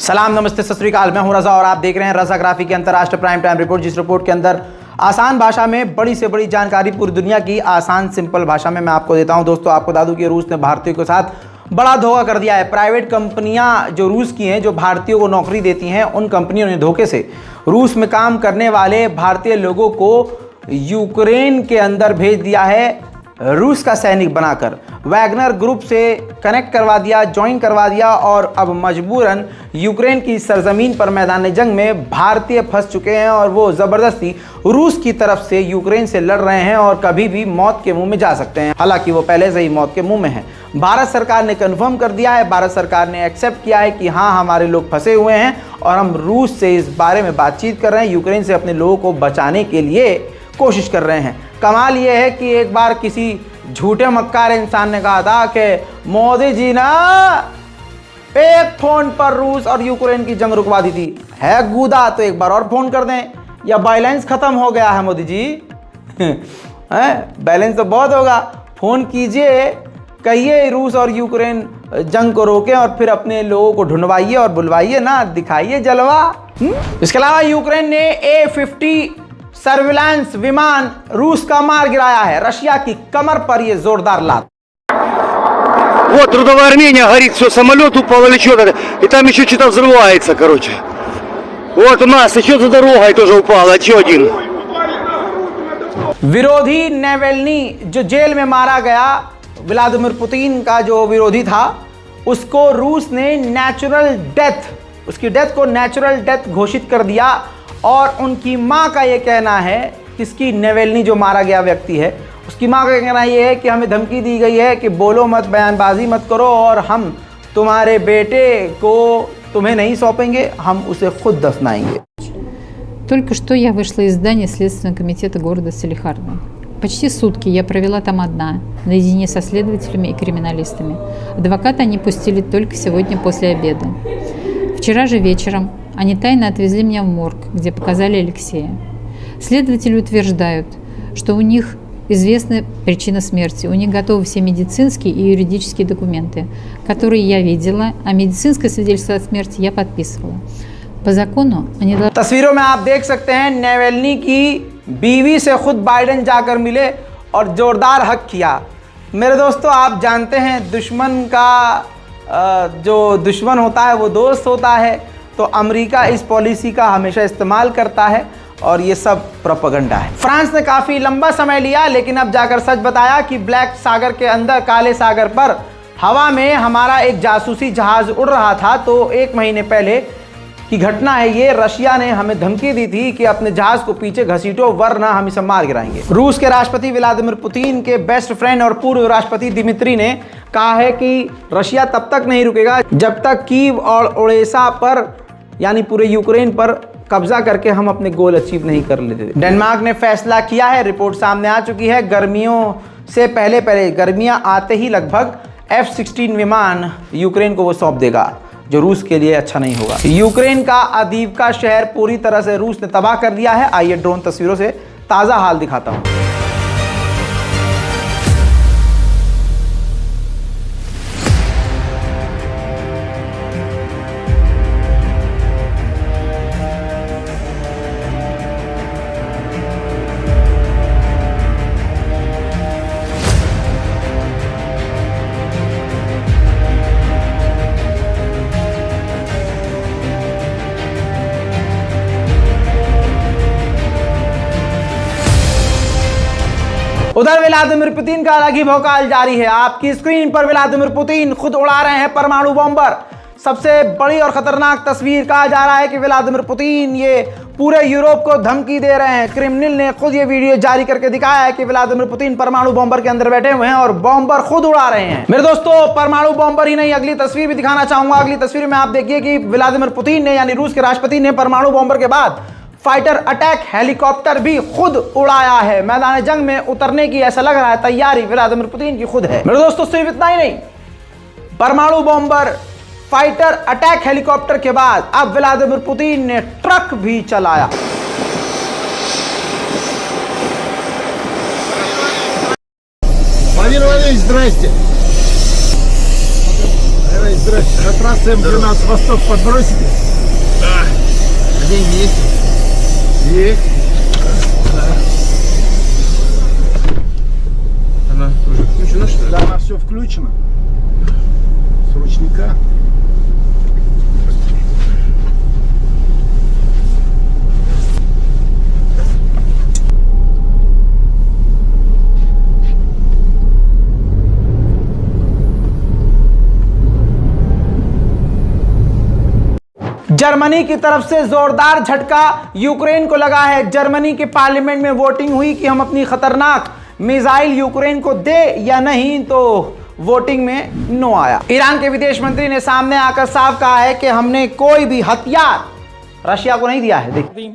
सलाम, नमस्ते, सत श्री अकाल। मैं हूं रजा और आप देख रहे हैं रजाग्राफी की अंतर्राष्ट्रीय प्राइम टाइम रिपोर्ट, जिस रिपोर्ट के अंदर आसान भाषा में बड़ी से बड़ी जानकारी पूरी दुनिया की आसान सिंपल भाषा में मैं आपको देता हूं। दोस्तों, आपको बता दूं कि रूस ने भारतीयों के साथ बड़ा धोखा कर दिया है। प्राइवेट कंपनियां जो रूस की हैं, जो भारतीयों को नौकरी देती हैं, उन कंपनियों ने धोखे से रूस में काम करने वाले भारतीय लोगों को यूक्रेन के अंदर भेज दिया है, रूस का सैनिक बनाकर वैगनर ग्रुप से कनेक्ट करवा दिया, ज्वाइन करवा दिया और अब मजबूरन यूक्रेन की सरजमीन पर मैदान जंग में भारतीय फंस चुके हैं और वो ज़बरदस्ती रूस की तरफ से यूक्रेन से लड़ रहे हैं और कभी भी मौत के मुंह में जा सकते हैं। हालांकि वो पहले से ही मौत के मुंह में हैं। भारत सरकार ने कन्फर्म कर दिया है, भारत सरकार ने एक्सेप्ट किया है कि हाँ, हमारे लोग फंसे हुए हैं और हम रूस से इस बारे में बातचीत कर रहे हैं, यूक्रेन से अपने लोगों को बचाने के लिए कोशिश कर रहे हैं। कमाल ये है कि एक बार किसी झूठे मक्कार इंसान ने कहा था कि मोदी जी ना एक फोन पर रूस और यूक्रेन की जंग रुकवा दी थी। है गूदा तो एक बार और फोन कर दें, या बैलेंस खत्म हो गया है मोदी जी? बैलेंस तो बहुत होगा, फोन कीजिए, कहिए रूस और यूक्रेन जंग को रोकें और फिर अपने लोगों को ढूंढवाइए और बुलवाइए ना, दिखाइए जलवा। इसके अलावा यूक्रेन ने A-50 सर्विलांस विमान रूस का मार गिराया है। रशिया की कमर पर यह जोरदार लात। Вот трудовая Армения горит, все, самолет упал или что-то, и там еще что-то взрывается, короче. Вот у нас еще за дорогой тоже упало, еще один. विरोधी नेवेल्नी जो जेल में मारा गया, व्लादिमीर पुतिन का जो विरोधी था, उसको रूस ने नेचुरल डेथ, उसकी डेथ को नेचुरल डेथ घोषित कर दिया। और उनकी मां का यह कहना है, किसकी, नेवेल्नी जो मारा गया व्यक्ति है, उसकी मां का कहना यह है कि हमें धमकी दी गई है कि बोलो मत, बयानबाजी मत करो और हम तुम्हारे बेटे को तुम्हें नहीं सौंपेंगे, हम उसे खुद दफनाएंगे। Только что я вышла из здания Следственного комитета города Салехарда. Почти сутки я провела там одна, наедине со следователями и криминалистами. Адвоката они пустили только сегодня после обеда. Вчера же вечером они тайно отвезли меня в морг, где показали Алексея. Следователи утверждают, что у них известна причина смерти, у них готовы все медицинские и юридические документы, которые я видела, а медицинское свидетельство о смерти я подписывала. По закону они должны... तस्वीरों में आप देख सकते हैं, नेवेल्नी की बीवी से खुद बाइडेन जाकर मिले और जोरदार हक किया। मेरे दोस्तों, आप जानते हैं दुश्मन का जो दुश्मन होता है वो दोस्त होता है, तो अमेरिका इस पॉलिसी का हमेशा इस्तेमाल करता है और ये सब प्रोपेगेंडा है। फ्रांस ने काफ़ी लंबा समय लिया, लेकिन अब जाकर सच बताया कि ब्लैक सागर के अंदर, काले सागर पर हवा में हमारा एक जासूसी जहाज़ उड़ रहा था। तो एक महीने पहले की घटना है ये। रशिया ने हमें धमकी दी थी कि अपने जहाज़ को पीछे घसीटो वरना हम इसे मार गिराएंगे। रूस के राष्ट्रपति व्लादिमीर पुतिन के बेस्ट फ्रेंड और पूर्व राष्ट्रपति दिमित्री ने कहा है कि रशिया तब तक नहीं रुकेगा जब तक कीव और ओडेसा पर, यानी पूरे यूक्रेन पर कब्जा करके हम अपने गोल अचीव नहीं कर लेते। डेनमार्क ने फैसला किया है, रिपोर्ट सामने आ चुकी है, गर्मियों से पहले गर्मियां आते ही लगभग F-16 विमान यूक्रेन को वो सौंप देगा, जो रूस के लिए अच्छा नहीं होगा। यूक्रेन का अदीवका शहर पूरी तरह से रूस ने तबाह कर दिया है। आइए ड्रोन तस्वीरों से ताज़ा हाल दिखाता हूँ। उधर व्लादिमीर पुतिन का अलग ही भौकाल जारी है। आपकी स्क्रीन पर व्लादिमीर पुतिन खुद उड़ा रहे हैं परमाणु बॉम्बर। सबसे बड़ी और खतरनाक तस्वीर, कहा जा रहा है कि व्लादिमीर पुतिन ये पूरे यूरोप को धमकी दे रहे हैं। क्रेमलिन ने खुद ये वीडियो जारी करके दिखाया है कि व्लादिमीर पुतिन परमाणु बॉम्बर के अंदर बैठे हुए हैं और बॉम्बर खुद उड़ा रहे हैं। मेरे दोस्तों, परमाणु बॉम्बर ही नहीं, अगली तस्वीर भी दिखाना चाहूंगा। अगली तस्वीर में आप देखिए कि व्लादिमीर पुतिन ने, यानी रूस के राष्ट्रपति ने, परमाणु बॉम्बर के बाद फाइटर अटैक हेलीकॉप्टर भी खुद उड़ाया है। मैदान जंग में उतरने की ऐसा लग रहा है तैयारी व्लादिमीर पुतिन की खुद है। मेरे दोस्तों, सिर्फ इतना ही नहीं, परमाणु बॉम्बर, फाइटर अटैक हेलीकॉप्टर के बाद अब व्लादिमीर पुतिन ने ट्रक भी चलाया। Владимир Владимирович, здрасте. Здрасте. На трассе М12 Восток подбросите? Да. День есть? Есть. Она уже включена, что ли? Да, она все включена. С ручника. जर्मनी की तरफ से जोरदार झटका यूक्रेन को लगा है। जर्मनी के पार्लियामेंट में वोटिंग हुई कि हम अपनी खतरनाक मिसाइल यूक्रेन को दे या नहीं, तो वोटिंग में नो आया। ईरान के विदेश मंत्री ने सामने आकर साफ कहा है कि हमने कोई भी हथियार रशिया को नहीं दिया है। देखिए,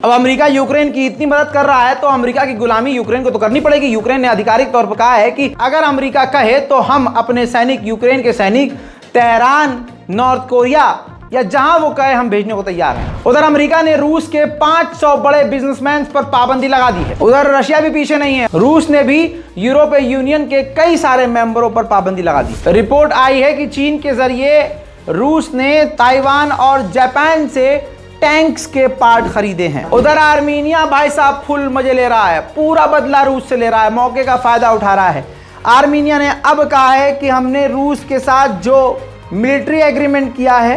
अब अमेरिका यूक्रेन की इतनी मदद कर रहा है तो अमेरिका की गुलामी यूक्रेन को तो करनी पड़ेगी। यूक्रेन ने आधिकारिक तौर पर कहा है कि अगर अमेरिका कहे तो हम अपने सैनिक, यूक्रेन के सैनिक तेहरान, नॉर्थ कोरिया या जहां वो कहे हम भेजने को तैयार हैं। उधर अमेरिका ने रूस के 500 बड़े बिजनेसमैन पर पाबंदी लगा दी है। उधर रशिया भी पीछे नहीं है, रूस ने भी यूरोपीय यूनियन के कई सारे मेंबरों पर पाबंदी लगा दी। रिपोर्ट आई है कि चीन के जरिए रूस ने ताइवान और जापान से टैंक्स के पार्ट खरीदे हैं। उधर आर्मीनिया भाई साहब फुल मजे ले रहा है, पूरा बदला रूस से ले रहा है, मौके का फायदा उठा रहा है। आर्मीनिया ने अब कहा है कि हमने रूस के साथ जो मिलिट्री एग्रीमेंट किया है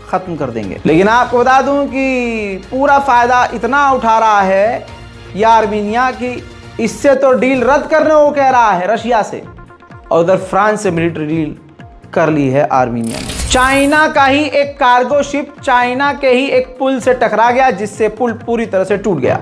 खत्म कर देंगे। लेकिन आपको बता दूं कि पूरा फायदा इतना उठा रहा है ये आर्मीनिया कि इससे तो डील रद्द करने को कह रहा है रशिया से, और उधर फ्रांस से मिलिट्री डील कर ली है आर्मीनिया ने। चाइना का ही एक कार्गो शिप चाइना के ही एक पुल से टकरा गया, जिससे पुल पूरी तरह से टूट गया।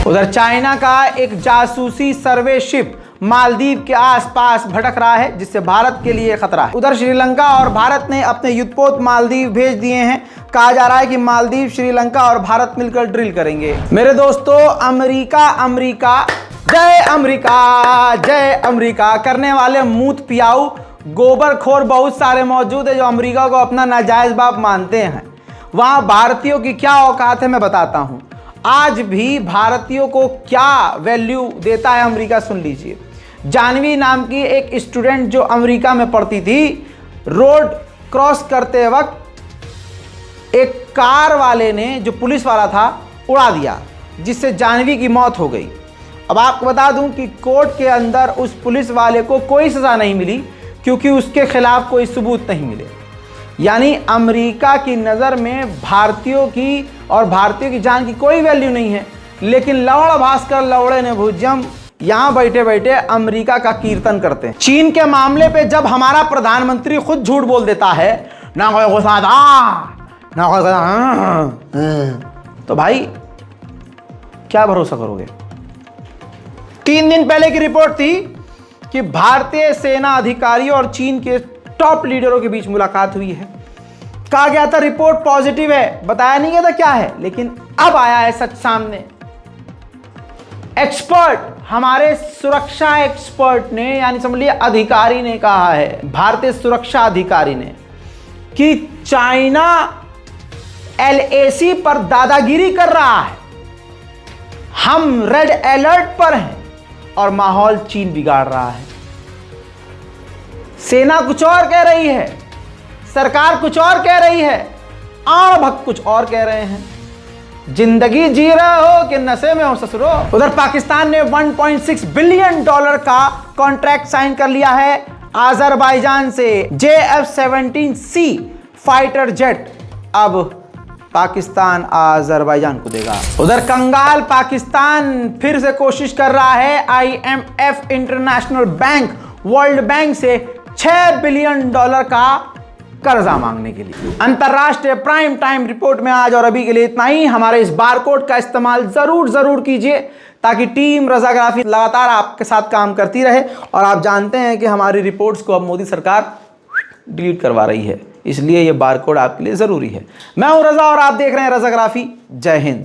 उधर चाइना का एक जासूसी सर्वे शिप मालदीव के आसपास भटक रहा है, जिससे भारत के लिए खतरा है। उधर श्रीलंका और भारत ने अपने युद्धपोत मालदीव भेज दिए हैं। कहा जा रहा है कि मालदीव, श्रीलंका और भारत मिलकर ड्रिल करेंगे। मेरे दोस्तों, अमेरिका अमेरिका जय अमेरिका, जय अमेरिका करने वाले मूत पियाऊ गोबरखोर बहुत सारे मौजूद है जो अमेरिका को अपना नाजायज बाप मानते हैं। वहां भारतीयों की क्या औकात है मैं बताता हूं। आज भी भारतीयों को क्या वैल्यू देता है अमेरिका, सुन लीजिए। जानवी नाम की एक स्टूडेंट जो अमेरिका में पढ़ती थी, रोड क्रॉस करते वक्त एक कार वाले ने, जो पुलिस वाला था, उड़ा दिया, जिससे जानवी की मौत हो गई। अब आपको बता दूं कि कोर्ट के अंदर उस पुलिस वाले को कोई सज़ा नहीं मिली क्योंकि उसके खिलाफ कोई सबूत नहीं मिले। यानी अमेरिका की नज़र में भारतीयों की और भारतीयों की जान की कोई वैल्यू नहीं है। लेकिन लवड़ भास्कर लवड़े ने भुजम यहाँ बैठे बैठे अमेरिका का कीर्तन करते हैं। चीन के मामले पे जब हमारा प्रधानमंत्री खुद झूठ बोल देता है, ना कोई गुस्सा ना कोई, तो भाई क्या भरोसा करोगे। 3 दिन पहले की रिपोर्ट थी कि भारतीय सेना अधिकारियों और चीन के टॉप लीडरों के बीच मुलाकात हुई है। कहा गया था रिपोर्ट पॉजिटिव है, बताया नहीं गया था क्या है, लेकिन अब आया है सच सामने। एक्सपर्ट, हमारे सुरक्षा एक्सपर्ट ने, यानी समझ लिया अधिकारी ने कहा है, भारतीय सुरक्षा अधिकारी ने, कि चाइना LAC पर दादागिरी कर रहा है। हम रेड अलर्ट पर हैं और माहौल चीन बिगाड़ रहा है। सेना कुछ और कह रही है, सरकार कुछ और कह रही है, आम भक्त कुछ और कह रहे हैं। जिंदगी जी रहे हो कि नशे में हो ससुरो। उधर पाकिस्तान ने $1.6 बिलियन का कॉन्ट्रैक्ट साइन कर लिया है आज़रबाईजान से। JF-17C फाइटर जेट अब पाकिस्तान आज़रबाईजान को देगा। उधर कंगाल पाकिस्तान फिर से कोशिश कर रहा है IMF international bank, world bank से $6 बिलियन का कर्जा मांगने के लिए। अंतरराष्ट्रीय प्राइम टाइम रिपोर्ट में आज और अभी के लिए इतना ही। हमारे इस बारकोड का इस्तेमाल जरूर कीजिए ताकि टीम रज़ाग्राफी लगातार आपके साथ काम करती रहे। और आप जानते हैं कि हमारी रिपोर्ट्स को अब मोदी सरकार डिलीट करवा रही है, इसलिए ये बारकोड आपके लिए जरूरी है। मैं हूं रज़ा और आप देख रहे हैं रज़ाग्राफी। जय हिंद।